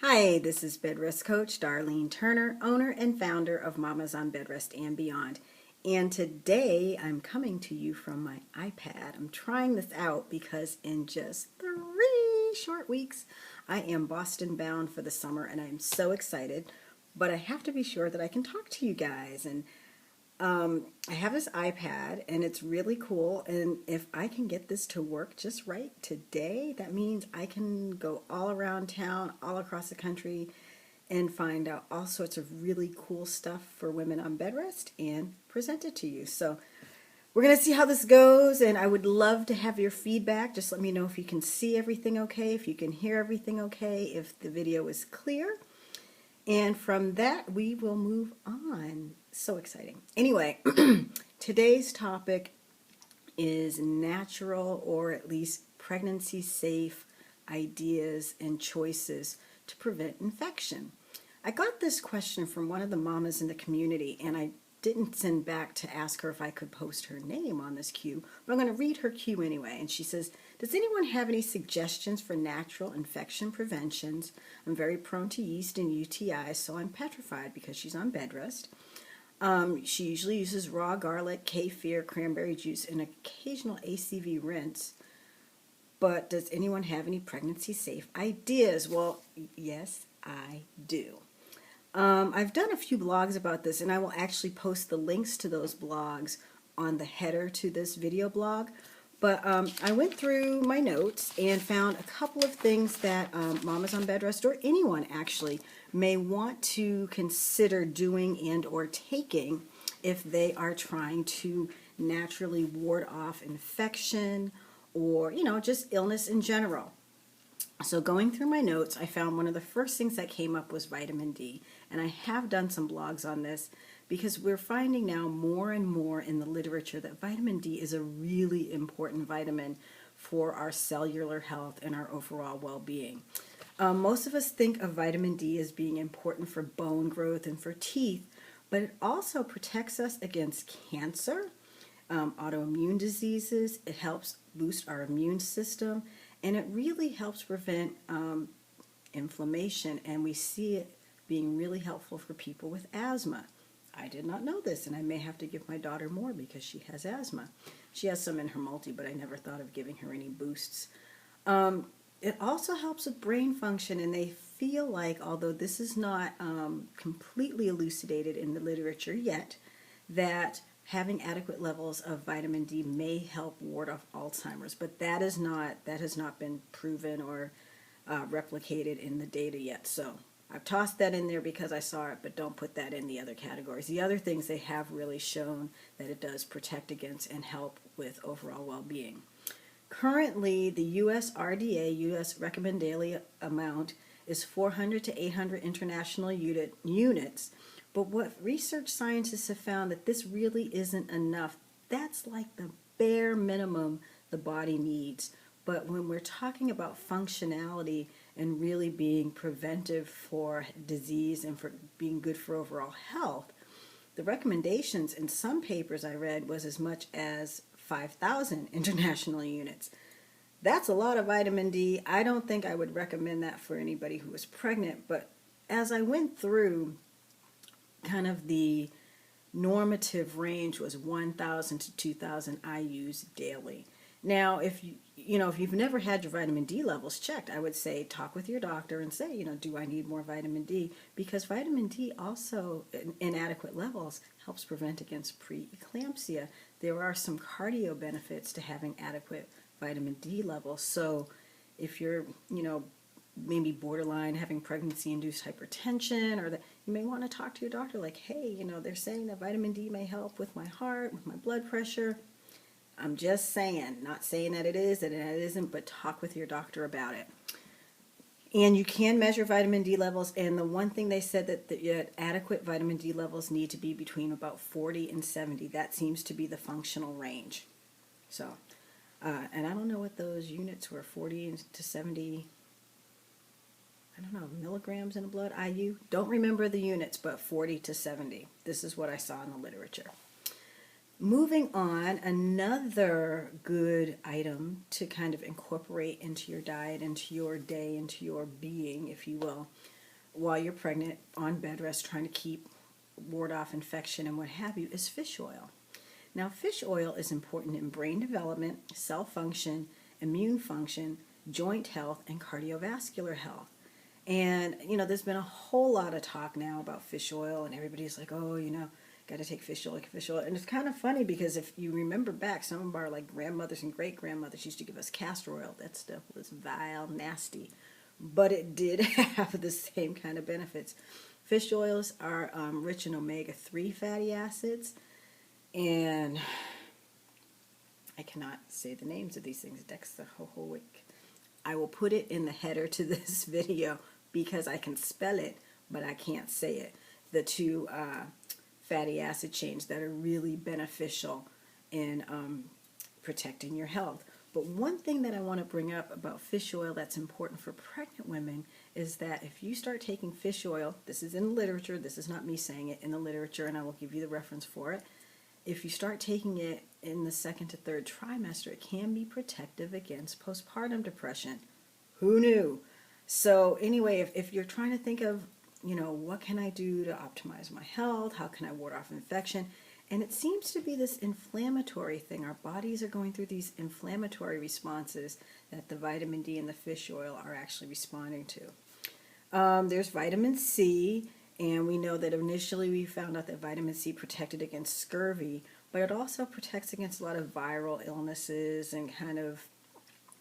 Hi, this is Bedrest Coach Darline Turner, owner and founder of Mamas on Bedrest and Beyond. And today I'm coming to you from my iPad. I'm trying this out because in just 3 short weeks I am Boston bound for the summer and I'm so excited. But I have to be sure that I can talk to you guys. And I have this iPad and it's really cool. And if I can get this to work just right today, that means I can go all around town, all across the country, and find out all sorts of really cool stuff for women on bed rest and present it to you. So we're going to see how this goes, and I would love to have your feedback. Just let me know if you can see everything okay, if you can hear everything okay, if the video is clear. And from that, we will move on. So exciting. Anyway, today's topic is natural or at least pregnancy safe ideas and choices to prevent infection. I got this question from one of the mamas in the community, and I didn't send back to ask her if I could post her name on this cue, but I'm going to read her cue anyway. And she says, does anyone have any suggestions for natural infection preventions? I'm very prone to yeast and UTIs, so I'm petrified because she's on bed rest. She usually uses raw garlic, kefir, cranberry juice, and occasional ACV rinse. But does anyone have any pregnancy safe ideas? Well, yes, I do. I've done a few blogs about this, and I will actually post the links to those blogs on the header to this video blog. But I went through my notes and found a couple of things that mamas on bed rest, or anyone actually, may want to consider doing and or taking if they are trying to naturally ward off infection or, just illness in general. So going through my notes, I found one of the first things that came up was vitamin D. And I have done some blogs on this because we're finding now more and more in the literature that vitamin D is a really important vitamin for our cellular health and our overall well-being. Most of us think of vitamin D as being important for bone growth and for teeth, but it also protects us against cancer, autoimmune diseases. It helps boost our immune system, and it really helps prevent inflammation, and we see it being really helpful for people with asthma. I did not know this, and I may have to give my daughter more because she has asthma. She has some in her multi, but I never thought of giving her any boosts. It also helps with brain function, and they feel like, although this is not completely elucidated in the literature yet, that having adequate levels of vitamin D may help ward off Alzheimer's, but that has not been proven or replicated in the data yet. So I've tossed that in there because I saw it, but don't put that in the other categories. The other things, they have really shown that it does protect against and help with overall well-being. Currently, the U.S. RDA, U.S. recommended daily amount, is 400 to 800 international units. But what research scientists have found that this really isn't enough. That's like the bare minimum the body needs. But when we're talking about functionality and really being preventive for disease and for being good for overall health, the recommendations in some papers I read was as much as 5,000 international units. That's a lot of vitamin D. I don't think I would recommend that for anybody who is pregnant, but as I went through, kind of the normative range was 1,000 to 2,000 IUs daily. Now, if you've never had your vitamin D levels checked, I would say talk with your doctor and say, do I need more vitamin D? Because vitamin D also, in inadequate levels, helps prevent against preeclampsia. There are some cardio benefits to having adequate vitamin D levels. So if you're, maybe borderline having pregnancy-induced hypertension, or that you may want to talk to your doctor like, hey, they're saying that vitamin D may help with my heart, with my blood pressure. I'm just saying, not saying that it is, that it isn't, but talk with your doctor about it. And you can measure vitamin D levels, and the one thing they said that adequate vitamin D levels need to be between about 40 and 70. That seems to be the functional range. So, and I don't know what those units were, 40 to 70, I don't know, milligrams in the blood, IU. Don't remember the units, but 40 to 70. This is what I saw in the literature. Moving on, another good item to kind of incorporate into your diet, into your day, into your being, if you will, while you're pregnant, on bed rest, trying to ward off infection and what have you, is fish oil. Now, fish oil is important in brain development, cell function, immune function, joint health, and cardiovascular health. And, there's been a whole lot of talk now about fish oil, and everybody's like, oh, got to take fish oil, fish oil. And it's kind of funny because if you remember back, some of our grandmothers and great grandmothers used to give us castor oil. That stuff was vile, nasty, but it did have the same kind of benefits. Fish oils are rich in omega-3 fatty acids, and I cannot say the names of these things. Dexter Hohowick. I will put it in the header to this video because I can spell it, but I can't say it. The two fatty acid chains that are really beneficial in protecting your health. But one thing that I want to bring up about fish oil that's important for pregnant women is that if you start taking fish oil, this is in the literature, this is not me saying it, in the literature, and I will give you the reference for it. If you start taking it in the 2nd to 3rd trimester, it can be protective against postpartum depression. Who knew? So anyway, if you're trying to think of, what can I do to optimize my health? How can I ward off infection? And it seems to be this inflammatory thing. Our bodies are going through these inflammatory responses that the vitamin D and the fish oil are actually responding to. There's vitamin C. And we know that initially we found out that vitamin C protected against scurvy, but it also protects against a lot of viral illnesses and kind of,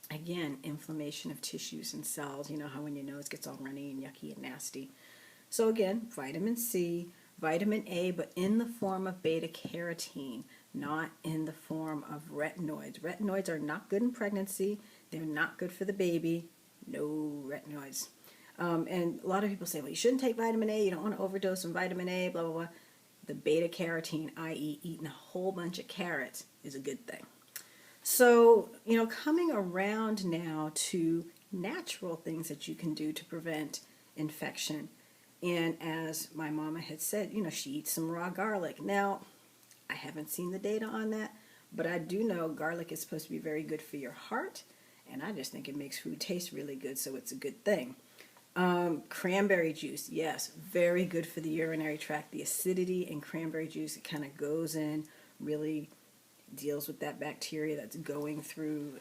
again, inflammation of tissues and cells. You know how when your nose gets all runny and yucky and nasty. So again, vitamin C, vitamin A, but in the form of beta-carotene, not in the form of retinoids. Retinoids are not good in pregnancy. They're not good for the baby. No retinoids. And a lot of people say, well, you shouldn't take vitamin A, you don't want to overdose on vitamin A, blah, blah, blah. The beta-carotene, i.e. eating a whole bunch of carrots, is a good thing. So, coming around now to natural things that you can do to prevent infection. And as my mama had said, she eats some raw garlic. Now, I haven't seen the data on that, but I do know garlic is supposed to be very good for your heart, and I just think it makes food taste really good, so it's a good thing. Cranberry juice, yes, very good for the urinary tract. The acidity in cranberry juice, it kind of goes in, really deals with that bacteria that's going through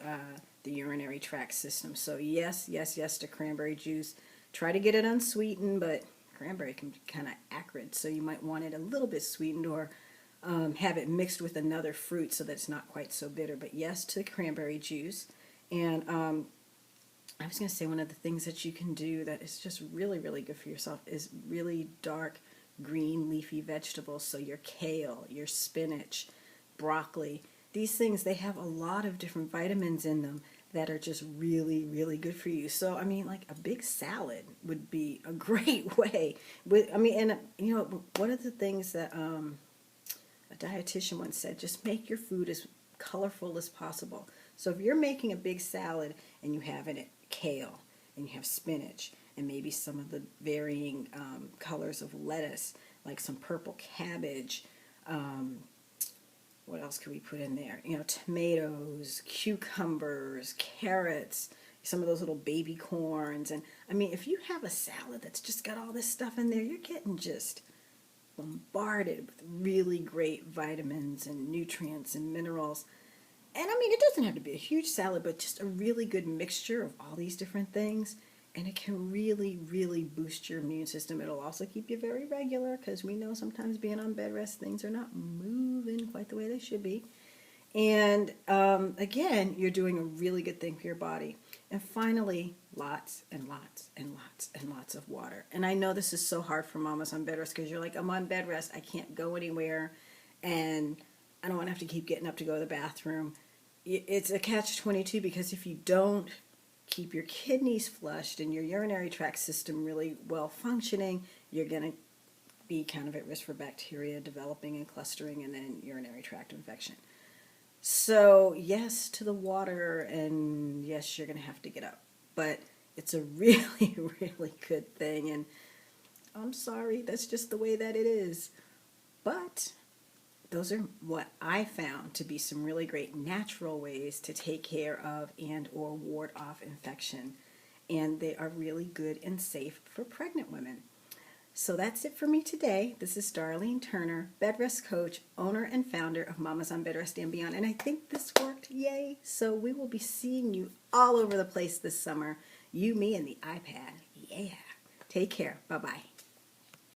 the urinary tract system. So yes to cranberry juice. Try to get it unsweetened, but cranberry can be kind of acrid, so you might want it a little bit sweetened or have it mixed with another fruit so that it's not quite so bitter. But yes to cranberry juice. And I was going to say one of the things that you can do that is just really, really good for yourself is really dark green leafy vegetables. So your kale, your spinach, broccoli, these things, they have a lot of different vitamins in them that are just really, really good for you. So, like a big salad would be a great way. One of the things that a dietitian once said, just make your food as colorful as possible. So if you're making a big salad and you have in it kale and you have spinach and maybe some of the varying colors of lettuce, like some purple cabbage, what else could we put in there? Tomatoes, cucumbers, carrots, some of those little baby corns. And if you have a salad that's just got all this stuff in there, you're getting just bombarded with really great vitamins and nutrients and minerals. And it doesn't have to be a huge salad, but just a really good mixture of all these different things. And it can really, really boost your immune system. It'll also keep you very regular because we know sometimes being on bed rest, things are not moving quite the way they should be. And again, you're doing a really good thing for your body. And finally, lots and lots and lots and lots of water. And I know this is so hard for mamas on bed rest because you're like, I'm on bed rest, I can't go anywhere, and I don't want to have to keep getting up to go to the bathroom. It's a catch-22 because if you don't keep your kidneys flushed and your urinary tract system really well functioning, you're going to be kind of at risk for bacteria developing and clustering and then urinary tract infection. So yes to the water, and yes, you're going to have to get up. But it's a really, really good thing, and I'm sorry, that's just the way that it is. But those are what I found to be some really great natural ways to take care of and or ward off infection. And they are really good and safe for pregnant women. So that's it for me today. This is Darline Turner, Bedrest Coach, owner and founder of Mamas on Bedrest and Beyond. And I think this worked, yay! So we will be seeing you all over the place this summer. You, me, and the iPad. Yeah. Take care. Bye-bye.